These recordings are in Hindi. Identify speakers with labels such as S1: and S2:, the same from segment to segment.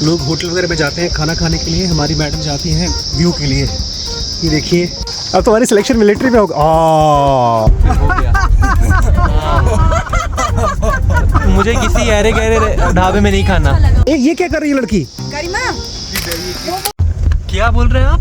S1: लोग होटल वगैरह में जाते हैं खाना खाने के लिए, हमारी मैडम जाती हैं व्यू के लिए। ये देखिए, अब तुम्हारी सिलेक्शन मिलिट्री में होगा।
S2: मुझे किसी अरे गहरे ढाबे में नहीं खाना।
S1: ये क्या कर रही है लड़की?
S2: क्या बोल रहे हैं आप?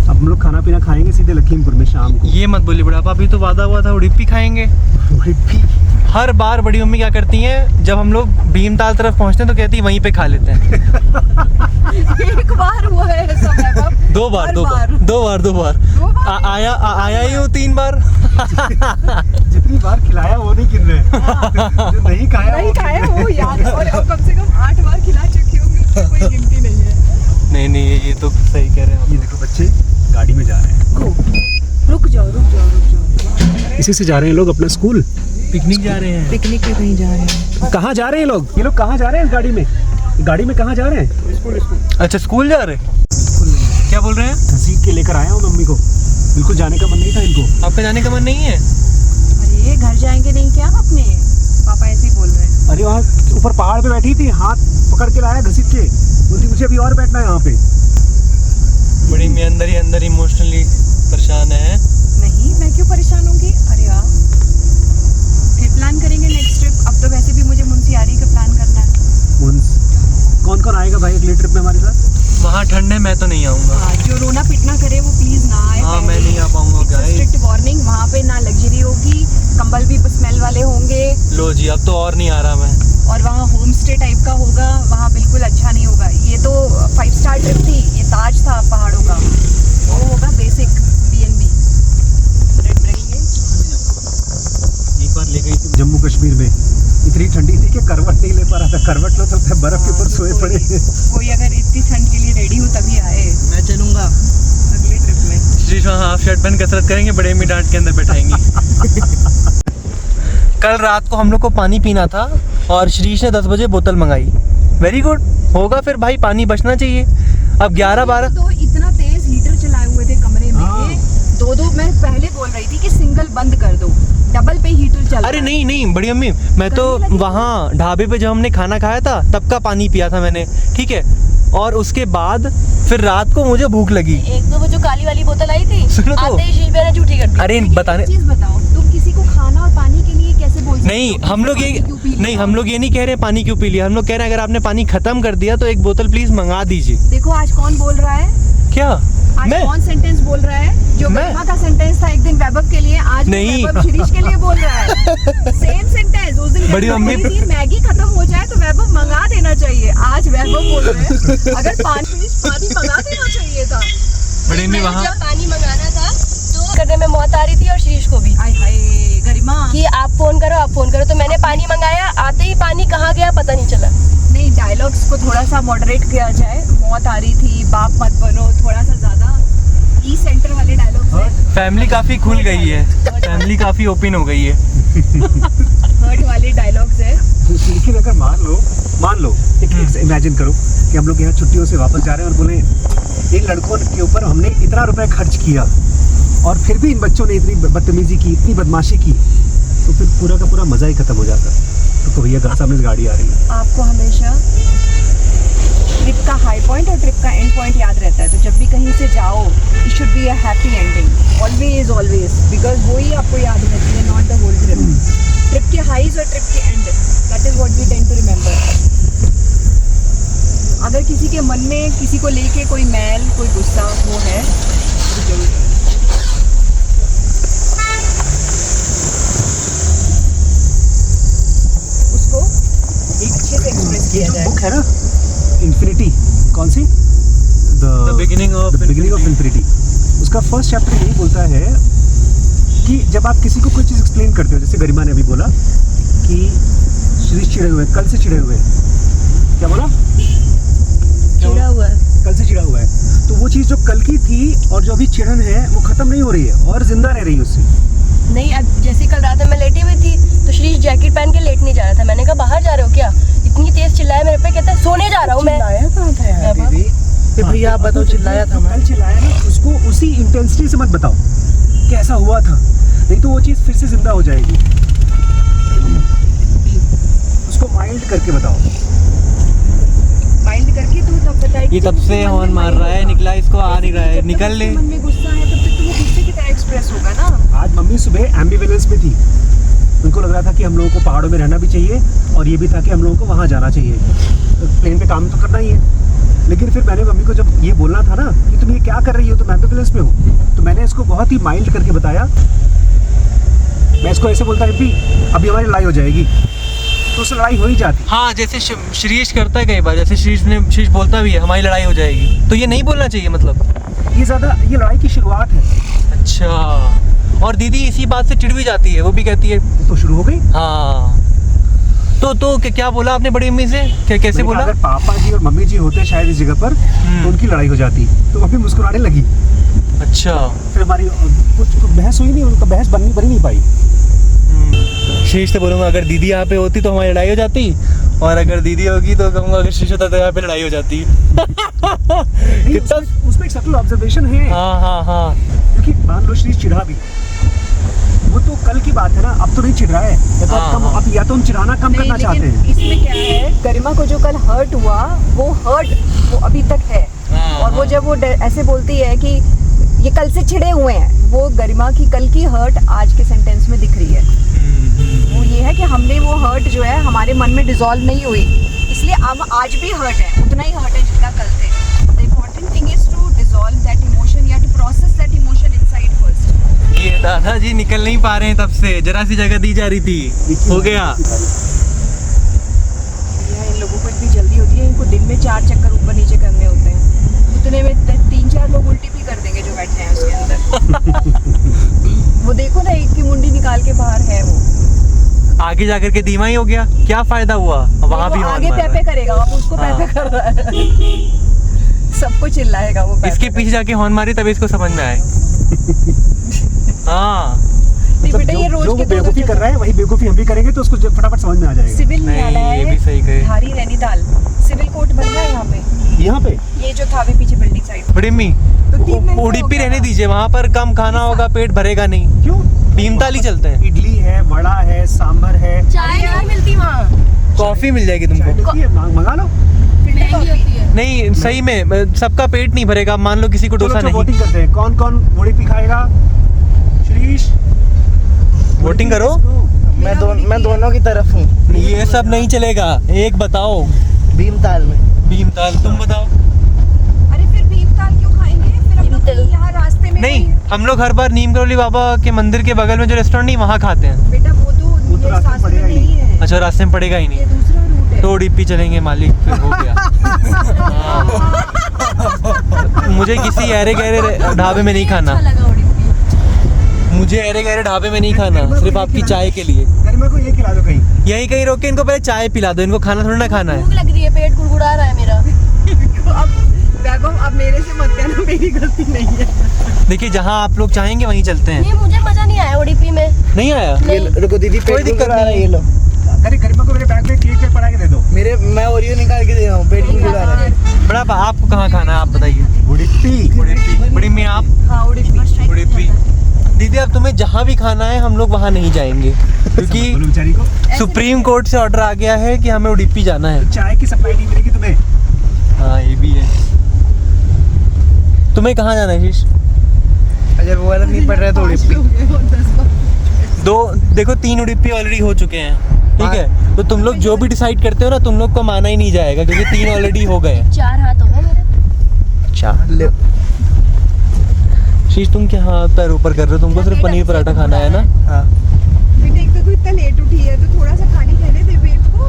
S1: अब हम लोग खाना पीना खाएंगे सीधे लखीमपुर में शाम को।
S2: ये मत बोलिए बुढ़ापा, अभी तो वादा हुआ था उड़ीपी खाएंगे।
S1: उड़ीपी?
S2: हर बार बड़ी मम्मी क्या करती हैं, जब हम लोग भीमताल तरफ पहुंचते हैं तो कहती है वहीं पे खा लेते हैं।
S3: एक बार हुआ है ऐसा मैम?
S2: दो बार आया ही हूँ 3 बार।
S1: जितनी बार खिलाया वो नहीं गिन रहे। जो नहीं खाया
S3: वो याद है, और कम से कम 8 बार खिला चुकी होंगी, उसकी कोई गिनती नहीं है।
S2: नहीं ये तो सही कह रहे हैं आप।
S1: ये देखो बच्चे गाड़ी में जा रहे हैं।
S3: रुक जाओ।
S1: इसी से जा रहे हैं लोग अपना स्कूल।
S2: पिकनिक जा रहे हैं।
S3: पिकनिक पे कहीं जा रहे हैं।
S1: कहाँ जा रहे हैं लोग? ये लोग कहाँ जा रहे हैं? गाड़ी में कहाँ जा रहे हैं? स्कूल।
S2: अच्छा स्कूल जा रहे हैं। क्या बोल रहे हैं?
S1: घसीट के लेकर आया हूँ मम्मी को, बिल्कुल जाने का मन नहीं था इनको।
S2: आपका जाने का मन नहीं है?
S3: अरे घर जाएंगे नहीं क्या अपने? पापा ऐसे ही बोल रहे हैं।
S1: अरे वहाँ ऊपर पहाड़ पे बैठी थी, हाथ पकड़ के लाया घसीट के, बोलती मुझे अभी और बैठना है यहाँ पे।
S2: बड़ी मैं अंदर ही इमोशनली परेशान है।
S3: नहीं, मैं क्यों परेशान होंगी? अरे यार, फिर प्लान करेंगे नेक्स्ट ट्रिप। अब तो वैसे भी मुझे मुंशियारी का प्लान करना है।
S1: कौन आएगा भाई अगले ट्रिप में हमारे साथ?
S2: वहाँ ठंड है, मैं तो नहीं आऊँगा।
S3: जो रोना पिटना करे वो प्लीज ना आए।
S2: हाँ मैं नहीं आ पाऊँगा गाइस।
S3: स्ट्रिक्ट वार्निंग, वहाँ पे ना लग्जरी होगी, कंबल भी स्मेल वाले होंगे।
S2: लो जी, अब तो और नहीं आ रहा मैं।
S3: और वहाँ होम स्टे टाइप का होगा, वहाँ बिल्कुल अच्छा नहीं होगा। ये तो 5 स्टार ट्रिप थी, ये ताज था पहाड़ों का, वो होगा बेसिक B&B। रहेंगे।
S1: एक बार ले गई थी जम्मू कश्मीर में, इतनी ठंडी थी कि करवट नहीं ले पा रहा था। करवट लो चलता है, बर्फ के ऊपर सोए पड़े।
S3: कोई अगर इतनी ठंड के लिए रेडी हो तभी आए। मैं चलूँगा अगले ट्रिप में।
S2: श्रीश वहाँ हाफ शर्ट पहन कसरत करेंगे, बड़े में डांट के अंदर बैठाएंगी। कल रात को हम लोग को पानी पीना था और श्रीश ने 10 बजे बोतल मंगाई। वेरी गुड होगा, फिर भाई पानी बचना चाहिए। अब 11-12
S3: तो इतना तेज हीटर चलाए हुए थे कमरे में। 2 मैं पहले बोल रही थी कि सिंगल बंद कर दो, डबल पे हीटर चल रहा है।
S2: अरे नहीं बड़ी अम्मी, मैं तो वहाँ ढाबे पे जब हमने खाना खाया था तब का पानी पिया था मैंने, ठीक है। और उसके बाद फिर रात को मुझे भूख लगी।
S3: एक तो वो जो काली वाली बोतल आई थी,
S2: सुनो तो।
S3: आते ही शीश मैंने झूठी कर दी।
S2: अरे बताने,
S3: चीज बताओ, तुम किसी को खाना और पानी के लिए कैसे बोल सकते हो?
S2: नहीं हम लोग ये नहीं कह रहे पानी क्यों पी लिया। हम लोग कह रहे हैं अगर आपने पानी खत्म कर दिया तो एक बोतल प्लीज मंगा दीजिए।
S3: देखो आज कौन बोल रहा है?
S2: क्या
S3: आज
S2: मैं?
S3: कौन सेंटेंस बोल रहा है? जो गरिमा का सेंटेंस था एक दिन वैभव के लिए, आज
S2: नहीं।
S3: वैभव शिरीष के लिए बोल रहा है। Same sentence. उस दिन
S2: बड़ी मम्मी
S3: मैगी खत्म हो जाए तो वैभव मंगा देना चाहिए, आज वैभव बोल रहे हैं अगर पानी मंगा देना चाहिए था।
S2: बड़ी अम्मी वहाँ
S4: जब पानी मंगाना था तो करने में मौत आ रही थी और शीश को भी।
S3: हाय हाय गरिमा,
S4: कि आप फोन करो, तो मैंने पानी मंगाया, आते ही पानी कहाँ गया पता नहीं चला।
S3: नहीं डायलॉग्स को थोड़ा सा मॉडरेट किया जाए। मौत आ रही थी, बाप मत बनो, थोड़ा सा ज्यादा ई सेंटर वाले डायलॉग्स हैं।
S2: फैमिली काफी खुल गई है, फैमिली काफी ओपन हो गई है।
S3: हर्ट वाले डायलॉग्स है।
S1: लेकिन अगर मान लो एक इमेजिन करो कि हम लोग यहाँ छुट्टियों से वापस जा रहे हैं और बोले इन लड़कों के ऊपर हमने इतना रुपए खर्च किया और फिर भी इन बच्चों ने इतनी बदतमीजी की, इतनी बदमाशी की, तो फिर पूरा का पूरा मजा ही खत्म हो जाता। तो भैया घर सामने से गाड़ी आ रही है।
S3: आपको हमेशा ट्रिप का हाई पॉइंट और ट्रिप का एंड पॉइंट याद रहता है। तो जब भी कहीं से जाओ, it should be a happy ending always, because वो ही आपको याद रहती है, not the whole trip. Trip के हाईज और ट्रिप के end, that is what we tend to remember. अगर किसी के मन में किसी को लेके कोई मैल, कोई गुस्सा वो है, तो जरूर उसको अच्छे से एक्सप्रेस किया जाए।
S1: बुक है ना इन्फिनिटी, कौन सी?
S2: The beginning of
S1: infinity. उसका फर्स्ट चैप्टर यही बोलता है कि जब आप किसी को कोई चीज़ एक्सप्लेन करते हो, जैसे गरिमा ने अभी बोला कि श्रीश चिड़े हुए, कल से चिड़े हुए, क्या बोला?
S3: चिड़ा हुआ है,
S1: कल से चिड़ा हुआ है। तो वो चीज़ जो कल की थी और जो अभी चिड़न है वो खत्म नहीं हो रही है और जिंदा रह रही है उससे।
S4: नहीं, अब जैसे कल रात में मैं लेटी हुई थी तो श्रीश जैकेट पहन के लेटने जा रहा था। मैंने कहा बाहर जा रहे हो क्या? इतनी तेज चिल्लाया मेरे पे, कहता है सोने जा रहा हूँ मैं।
S3: चिल्लाया कहाँ था यार
S1: बेबी?
S2: भैया आप बताओ, चिल्लाया था मैं।
S1: कल चिल्लाया ना, उसको उसी इंटेंसिटी से मत बताओ कैसा हुआ था, नहीं तो वो चीज़ फिर से जिंदा हो जाएगी। उसको माइल्ड करके बताओ।
S3: माइल्ड करके तो तब
S2: ये तब से हॉर्न मार रहा है, निकला इसको आ नहीं रहा है, निकल ले।
S3: मन में गुस्सा है तब तक तो वो गुस्से की तरह एक्सप्रेस होगा ना।
S1: आज मम्मी सुबह एम्बिवेलेंस में थी, उनको लग रहा था कि हम लोगों को पहाड़ों में रहना भी चाहिए और ये भी था कि हम लोगों को वहाँ जाना चाहिए, तो प्लेन पे काम तो करना ही है। लेकिन फिर मैंने मम्मी को जब ये बोलना था ना कि तुम ये क्या कर रही हो, तुम एम्बिवेलेंस में हो, तो मैंने इसको बहुत ही माइल्ड करके बताया। मैं इसको ऐसे बोलता है अभी हमारी लड़ाई हो जाएगी, तो उससे लड़ाई हो ही जाती।
S2: हाँ, जैसे श्रीश करता है कई बार, जैसे श्रीश बोलता भी है हमारी लड़ाई हो जाएगी, तो ये नहीं बोलना चाहिए मतलब।
S1: ये लड़ाई की शुरुआत है।
S2: अच्छा, और दीदी इसी बात से चिढ़ भी जाती है, वो भी कहती है
S1: तो शुरू हो गई।
S2: हाँ, तो क्या बोला आपने बड़ी अम्मी से, कैसे
S1: मैंने
S2: बोला?
S1: कहा, अगर पापा जी और मम्मी जी होते शायद इस जगह पर तो उनकी लड़ाई हो जाती, तो मम्मी मुस्कुराने लगी।
S2: अच्छा,
S1: फिर हमारी कुछ बहस हुई नहीं, उनका बहस बन नहीं पाई।
S2: शीश से बोलूँगा अगर दीदी यहाँ पे होती तो हमारी लड़ाई हो जाती, और अगर दीदी होगी तो कहूँगा अगर शीश होता तो यहाँ पे लड़ाई हो जाती। कितना
S1: उसमें एक सटल ऑब्जर्वेशन है।
S2: हाँ,
S1: क्योंकि मान लो श्रीश चिढ़ा भी, वो तो कल की बात है ना, अब तो नहीं चिढ़ रहा है, या तो अब या तो हम चिढ़ाना कम
S3: नहीं,
S1: करना चाहते
S3: लेकिन
S1: हैं।
S3: इसमें क्या है, गरिमा को जो कल हर्ट हुआ वो अभी तक है। और वो जब वो ऐसे बोलती है कि ये कल से चिढ़े हुए हैं, वो गरिमा की कल की हर्ट आज के सेंटेंस में दिख रही है। वो ये है कि हमने वो हर्ट जो है हमारे मन में डिसॉल्व नहीं हुई, इसलिए अब आज भी हर्ट है, उतना ही हर्ट है जितना कल थे। The important thing is to dissolve that emotion या to process that emotion inside first.
S2: ये दादाजी निकल नहीं पा रहे हैं तब से, जरा सी जगह दी जा रही थी, हो गया।
S3: इन लोगों को इतनी जल्दी होती है, इनको दिन में 4 चक्कर ऊपर नीचे करने होते हैं, उतने में 3-4 लोग उल्टी भी कर देंगे जो बैठे हैं उसके अंदर। वो देखो ना, एक की मुंडी निकाल के बाहर है वो।
S2: आगे जाकर के धीमा ही हो गया, क्या फायदा हुआ? वहाँ भी
S3: वो
S2: हॉर्न
S3: आगे
S2: मार रहा
S3: पैपे
S2: है।
S3: करेगा, अब उसको
S2: हाँ।
S3: पैपे कर रहा है। सबको चिल्लाएगा वो पैपे
S2: इसके
S3: कर।
S2: पीछे जाके हॉर्न मारी तभी इसको समझ में आए। हाँ,
S3: नहीं
S1: मतलब
S3: बेटा, ये रोज
S1: जो
S3: के
S1: वो बेवकूफ़ी कर रहा है वही बेवकूफ़ी हम भी करेंगे, तो उसको फटाफट समझ में आ जाएगा।
S3: सिविल में आना
S2: नहीं, ये
S3: है,
S2: भी सही कहे।
S3: धारी नैनीताल सिविल कोर्ट बन रहा है यहाँ पे।
S1: यहाँ पे
S3: ये जो था अभी पीछे बिल्डिंग साइड,
S2: बड़ी अम्मी,
S3: तो 3 महीने हो
S2: उडुपी
S3: गया।
S2: रहने दीजिए, वहाँ पर कम खाना होगा, पेट भरेगा नहीं।
S1: क्यों?
S2: भीमताल ही चलते हैं,
S1: इडली है, वड़ा है, सांभर है,
S4: चाय नहीं मिलती वहाँ,
S2: कॉफी मिल जाएगी
S1: चाय
S2: तुमको।
S1: मिलती है, मंगा लो।
S3: फिल्टर
S4: महंगी
S3: कॉफी।
S4: होती है।
S2: नहीं, सही में सबका पेट नहीं भरेगा, मान लो किसी को डोसा
S1: चलो
S2: नहीं।
S1: वोटिंग करते हैं, कौन कौन उडुपी खाएगा? श्रीश,
S2: वोटिंग करो।
S5: मैं दोनों की तरफ हूँ।
S2: ये सब नहीं चलेगा, एक बताओ।
S5: भीमताल में।
S2: भीमताल, तुम बताओ।
S3: अरे फिर भीमताल क्यों खाएंगे? फिर हम लोग
S4: भीमताल।
S3: यहाँ रास्ते में
S2: नहीं, हम लोग हर बार नीम करोली बाबा के मंदिर के बगल में जो रेस्टोरेंट नहीं, वहाँ खाते हैं।
S3: बेटा वो
S1: वो तो
S3: ये
S1: रास्ते में
S3: शास्त्र
S1: पड़ेगा
S3: में
S1: ही
S3: नहीं है,
S2: अच्छा, रास्ते में पड़ेगा ही
S3: ये
S2: नहीं,
S3: दूसरा रूट है।
S2: तो उडुपी चलेंगे मालिक, फिर हो गया। हाँ। मुझे किसी ऐरे गहरे ढाबे में नहीं खाना,
S4: अच्छा लगा उडुपी।
S2: मुझे ऐरे गहरे ढाबे में नहीं खाना, सिर्फ आपकी चाय के लिए।
S1: गरिमा को ये खिला दो कहीं।
S2: यहीं कहीं रोक के इनको पहले चाय पिला दो, इनको खाना थोड़ा ना खाना है।
S4: भूख लग रही है, पेट गुड़गुड़ा रहा है मेरा।
S3: अब वैभव, अब मेरे से मत कहना, मेरी गलती नहीं है।
S2: देखिए, जहाँ आप लोग चाहेंगे वहीं चलते हैं।
S4: नहीं, मुझे मजा नहीं आया उडुपी में।
S2: नहीं आया?
S5: ये लो, रुको दीदी,
S2: कोई
S5: पेट
S2: दिक्कत
S5: गुड़गुड़ा रहा है,
S2: नहीं
S5: ये लो।
S1: अरे गरिमा को मेरे बैग में केक पे पड़ा के दे दो।
S5: मैं ओरियो निकाल के दे रहा हूँ, पेट गुड़गुड़ा रहा है।
S2: बड़ा आपको कहाँ खाना है, आप बताइए।
S1: उडुपी।
S2: बड़ी में आप
S3: हाँ उडुपी।
S2: उडुपी। दीदी, अब तुम्हें जहाँ भी खाना है हम लोग वहाँ नहीं जाएंगे, क्योंकि
S1: बोलो बेचारी को,
S2: सुप्रीम कोर्ट से ऑर्डर आ गया है कि हमें उडुपी जाना है।
S1: चाय की सप्लाई नहीं मिलेगी तुम्हें।
S2: हाँ, ये भी है। तुम्हें कहाँ जाना है शीश?
S5: अगर वो वाला नहीं पड़ रहा है तो उडुपी।
S2: देखो 3 उडुपी ऑलरेडी हो चुके हैं, ठीक है? तो तुम लोग जो भी डिसाइड करते हो ना, तुम लोग को माना ही नहीं जाएगा, क्योंकि 3 ऑलरेडी हो गए।
S4: 4 हाथ हो गए मेरे।
S2: चार ले। शीश, तुम क्या हाथ पैर ऊपर कर रहे हो? तुमको सिर्फ पनीर पराठा खाना है ना?
S5: हाँ।
S3: बेटा एक तो तू इतना लेट उठी है, तो थोड़ा सा खाने कहने दे पेट को।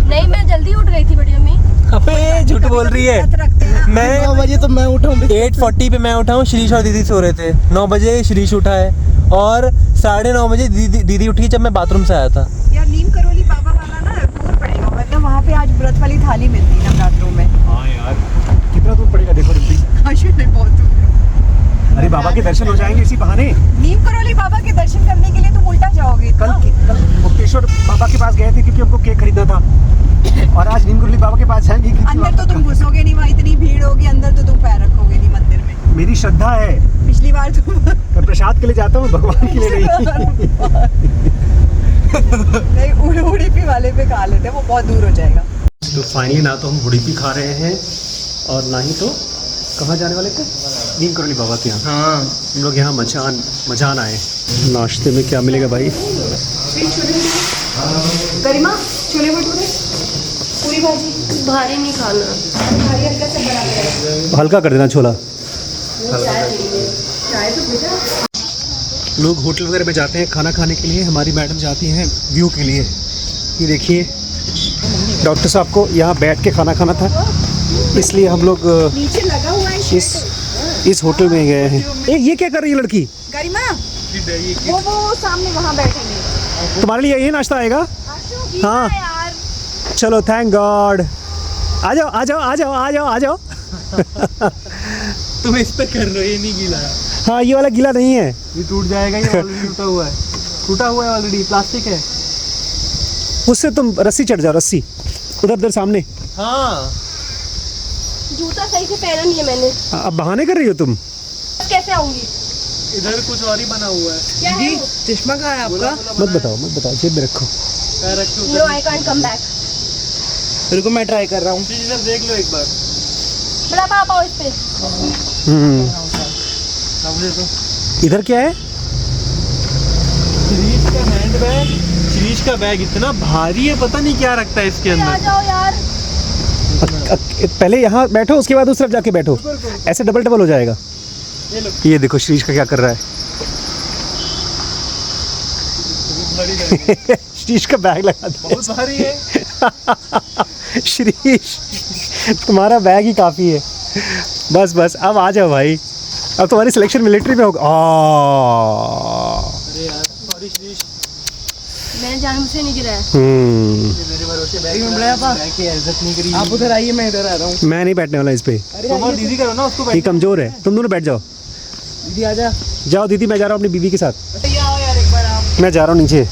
S4: नहीं, मैं जल्दी उठ गई थी बड़ी अम्मी।
S2: अबे झूठ बोल रही है।
S3: व्रत रखते हैं ना।
S2: मैं
S5: 9 बजे तो मैं उठा हूँ।
S2: 8:40 पे मैं उठा हूँ, श्रीश और दीदी सो रहे थे। 9 बजे श्रीश उठा है, और 9:30 बजे दीदी उठी जब मैं बाथरूम से आया था।
S3: यार नीम करोली बाबा वाला ना दूर पड़ेगा, मतलब वहाँ पे आज व्रत वाली थाली मिलती है नवरात्रों में।
S1: हाँ यार, कितना दूर पड़ेगा देखो रिद्धि।
S3: बहुत दूर है।
S1: अरे बाबा के दर्शन हो जाएंगे इसी बहाने।
S3: नीम करोली बाबा के दर्शन करने के लिए तुम उल्टा जाओगे
S1: कल
S3: इतना?
S1: मुक्तेश्वर बाबा के पास गए थे क्योंकि हमको केक खरीदना था, और आज नीम करोली बाबा के पास जाएंगे क्योंकि
S3: अंदर तो तुम घुसोगे नहीं, वहाँ इतनी भीड़ होगी, अंदर तो तुम पैर रखोगे नहीं मंदिर में।
S1: मेरी श्रद्धा है,
S3: पिछली बार तुम
S1: मैं प्रसाद के लिए जाता हूँ, भगवान के लिए नहीं।
S3: नहीं, उडुपी वाले पे खा लेते, वो बहुत दूर हो जाएगा।
S1: तो फाइनली ना तो हम उडुपी खा रहे हैं और ना ही तो कहाँ जाने वाले थे, नीम करोली बाबा के यहाँ।
S2: हाँ
S1: हम लोग यहाँ मचान आए। नाश्ते में क्या मिलेगा भाई?
S3: गरिमा छोले भटूरे पूरी भाजी
S4: भारी नहीं खाना।
S3: भारी हल्का सा बना देना।
S1: हल्का कर देना छोला।
S3: चाय तो बेटा
S1: लोग होटल वगैरह में जाते हैं खाना खाने के लिए, हमारी मैडम जाती हैं व्यू के लिए। ये देखिए डॉक्टर साहब को यहाँ बैठ के खाना खाना था, इसलिए हम लोग
S3: नीचे लगा हुआ है
S1: इस होटल में गए हैं। ये क्या कर रही है लड़की?
S3: गरिमा वो सामने वहाँ बैठेंगे।
S1: तुम्हारे लिए यही नाश्ता आएगा? हाँ।
S3: यार
S1: चलो थैंक गॉड। आ जाओ आ जाओ आ जाओ आ जाओ आ जाओ।
S2: तुम इस पे कर रहे हो, ये नहीं गीला है।
S1: हाँ ये वाला गीला नहीं है।
S2: ये टूट जाएगा, ये ऑलरेडी टूटा हुआ है ऑलरेडी, प्लास्टिक है।
S1: उससे तुम रस्सी चढ़ जाओ, रस्सी उधर सामने।
S2: हाँ
S4: जूता सही से पहना नहीं है मैंने,
S1: अब बहाने कर रही हो तुम।
S4: कैसे आऊंगी?
S2: इधर कुछ और ही बना हुआ है।
S4: क्या है वो?
S5: चश्मा कहाँ है आपका?
S1: मत बताओ जेब में रखो।
S2: पैर रख के
S4: no I can't come back.
S5: रुको मैं ट्राई कर रहा हूँ।
S2: इधर देख लो एक बार।
S4: बड़ा पापा आओ इस पे।
S1: इधर क्या है?
S2: शिरीष का हैंड बैग, शिरीष का बैग इतना भारी है, पता नहीं क्या रखता है इसके
S4: आ
S2: अंदर।
S4: जाओ यार।
S1: पहले यहाँ बैठो, उसके बाद उस तरफ जाके बैठो, ऐसे डबल हो जाएगा। ये देखो श्रीश का क्या कर रहा है। श्रीश का बैग लगा दो।
S2: बहुत भारी है।
S1: श्रीश तुम्हारा बैग ही काफ़ी है। बस अब आ जाओ भाई, अब तुम्हारी सिलेक्शन मिलिट्री में होगा।
S2: अरे यार सॉरी शिरीष,
S4: मैंने जान मुझसे नहीं गिरा है।
S2: मेरे भरोसे बैग की इज्जत नहीं करी।
S5: आप उधर आइए, मैं इधर आ रहा हूँ।
S1: मैं नहीं बैठने वाला इस पे,
S2: तुम और दीदी करो ना, उसको
S1: ये कमज़ोर है। तुम दोनों बैठ जाओ।
S5: दीदी आजा।
S1: जाओ दीदी, मैं जा रहा हूँ अपनी बीवी के साथ।
S5: आओ यार एक बार आप।
S1: मैं जा रहा हूँ नीचे।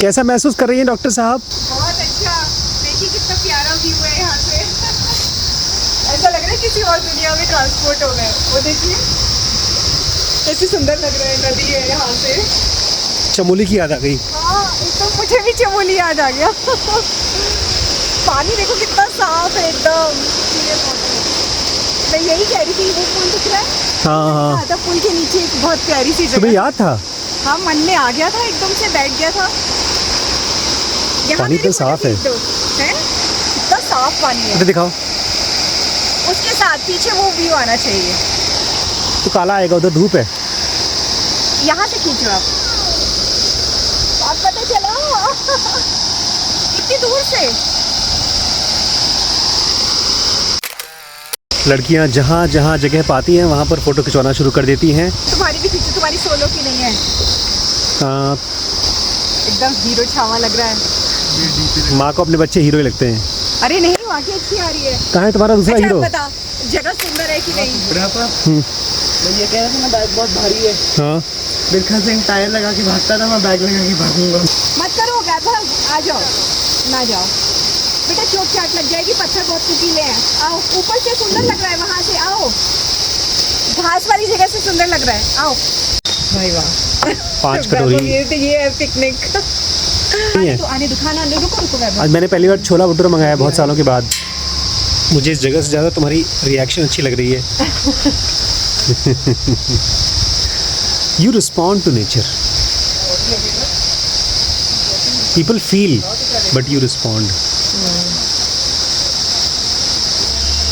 S1: कैसा महसूस कर रही हैं डॉक्टर साहब?
S3: बहुत अच्छा, देखिए कितना प्यारा व्यू है यहाँ से। ऐसा लग रहा है किसी और दुनिया में ट्रांसपोर्ट हो गए। वो देखिए कैसी सुंदर लग रहा है, नदी है यहाँ से।
S1: चमोली की याद आ गई।
S3: हाँ एकदम, मुझे भी चमोली याद आ गया। पानी देखो कितना साफ है एकदम। मैं यही कह रही थी, वो पुल दिख रहा है
S1: हाँ
S3: था, पुल के नीचे एक बहुत प्यारी सी
S1: तुम्हें
S3: जगह।
S1: याद था?
S3: हाँ मन में आ गया था, एकदम से बैठ गया था। यहाँ
S1: पानी
S3: मेरी
S1: तो साफ है।
S3: फोटो खींच दो। हैं? कितना साफ पानी है।
S1: इधर दिखाओ।
S3: उसके साथ पीछे वो व्यू आना चाहिए।
S1: तो काला आएगा, उधर धूप है।
S3: यहाँ से खींचो आप पता चला। इतनी दूर से।
S1: लड़कियां जहाँ जहाँ जगह पाती हैं वहाँ पर फोटो खिंचवाना शुरू कर देती हैं।
S3: तुम्हारी भी खींचो, तुम्हारी सोलो की नहीं है। एकदम हीरो छावा लग रहा है।
S1: माँ को अपने बच्चे हीरो ही लगते हैं।
S3: अरे नहीं, वहाँ की अच्छी आ रही है।
S1: कहाँ है तुम्हारा दूसरा
S3: अच्छा
S1: हीरो?
S3: बता, जगह सुंदर है कि नहीं?
S5: मैं ये कह रहा था ना, बैग बहुत भारी है।
S1: हाँ
S5: बिल्कुल से टायर लगा के भागता था, मैं बैग लगा के भागूंगा।
S3: मत करो गैबल, आ जाओ ना जाओ बेटा, चोट चाट लग जाएगी, पत्थर बहुत नुकीले हैं। आओ, ऊपर से सुंदर लग रहा है, वहाँ से आओ, घास वाली जगह से सुंदर लग रहा है। आओ
S5: भाई वाह।
S1: 5 कटोरी
S3: ये है पिकनिक।
S1: है।
S3: तो आने दुखाना, रुको वैभव।
S1: आज मैंने पहली बार छोला भटूरा मंगाया बहुत सालों के बाद। मुझे इस जगह से ज़्यादा तुम्हारी रिएक्शन अच्छी लग रही है। You respond to nature, people feel but you respond.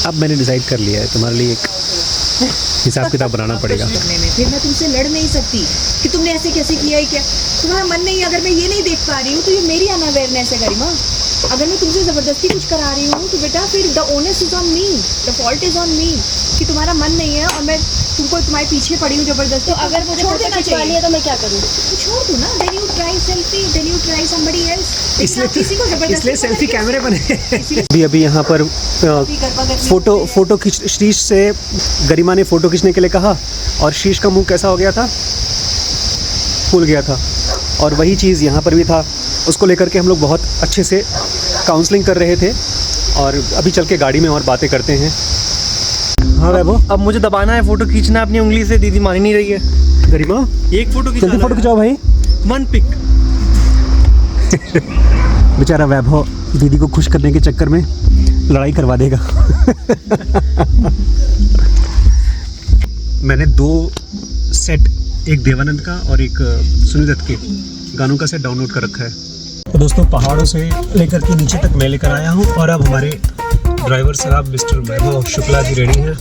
S1: अब मैंने डिसाइड कर लिया है, तुम्हारे लिए एक हिसाब किताब बनाना पड़ेगा।
S3: फिर मैं तुमसे लड़ नहीं सकती कि तुमने ऐसे कैसे किया ही क्या। तुम्हारा मन नहीं, अगर मैं ये नहीं देख पा रही हूँ तो ये मेरी अनअवेयरनेस है गरिमा। अगर मैं तुमसे ज़बरदस्ती कुछ करा रही हूँ तो बेटा फिर the onus is on me, the fault is on me कि तुम्हारा मन नहीं है और मैं तुमको तुम्हारे पीछे पड़ी हूँ ज़बरदस्ती।
S4: तो अगर मुझे
S3: छोड़
S4: फोटो
S3: देना
S4: खिंचवानी
S3: चाहिए
S4: है तो मैं क्या करूँ?
S3: तो छोड़ दो ना। Then you try selfie, then you try somebody else. किसी को ज़बरदस्ती
S1: इसलिए सेल्फी
S3: करके-
S1: कैमरे बने। अभी यहाँ पर फोटो खींच, शीश से गरिमा ने फोटो खींचने के लिए कहा और शीश का मुंह कैसा हो गया था, फूल गया था। और वही चीज़ यहाँ पर भी था, उसको लेकर के हम लोग बहुत अच्छे से काउंसलिंग कर रहे थे और अभी चल के गाड़ी में और बातें करते हैं। हाँ वैभव,
S2: अब मुझे दबाना है, फोटो खींचना है अपनी उंगली से। दीदी मान ही नहीं रही है।
S1: गरिमा
S2: एक फोटो
S1: जल्दी फोटो खिंचाओ भाई।
S2: One pic.
S1: बेचारा वैभव दीदी को खुश करने के चक्कर में लड़ाई करवा देगा। मैंने 2 सेट, एक देवानंद का और एक सुनील दत्त के गानों का सेट डाउनलोड कर रखा है। तो दोस्तों पहाड़ों से लेकर के नीचे तक मैं लेकर आया हूँ और अब हमारे ड्राइवर साहब मिस्टर वैभव शुक्ला जी रेडी हैं।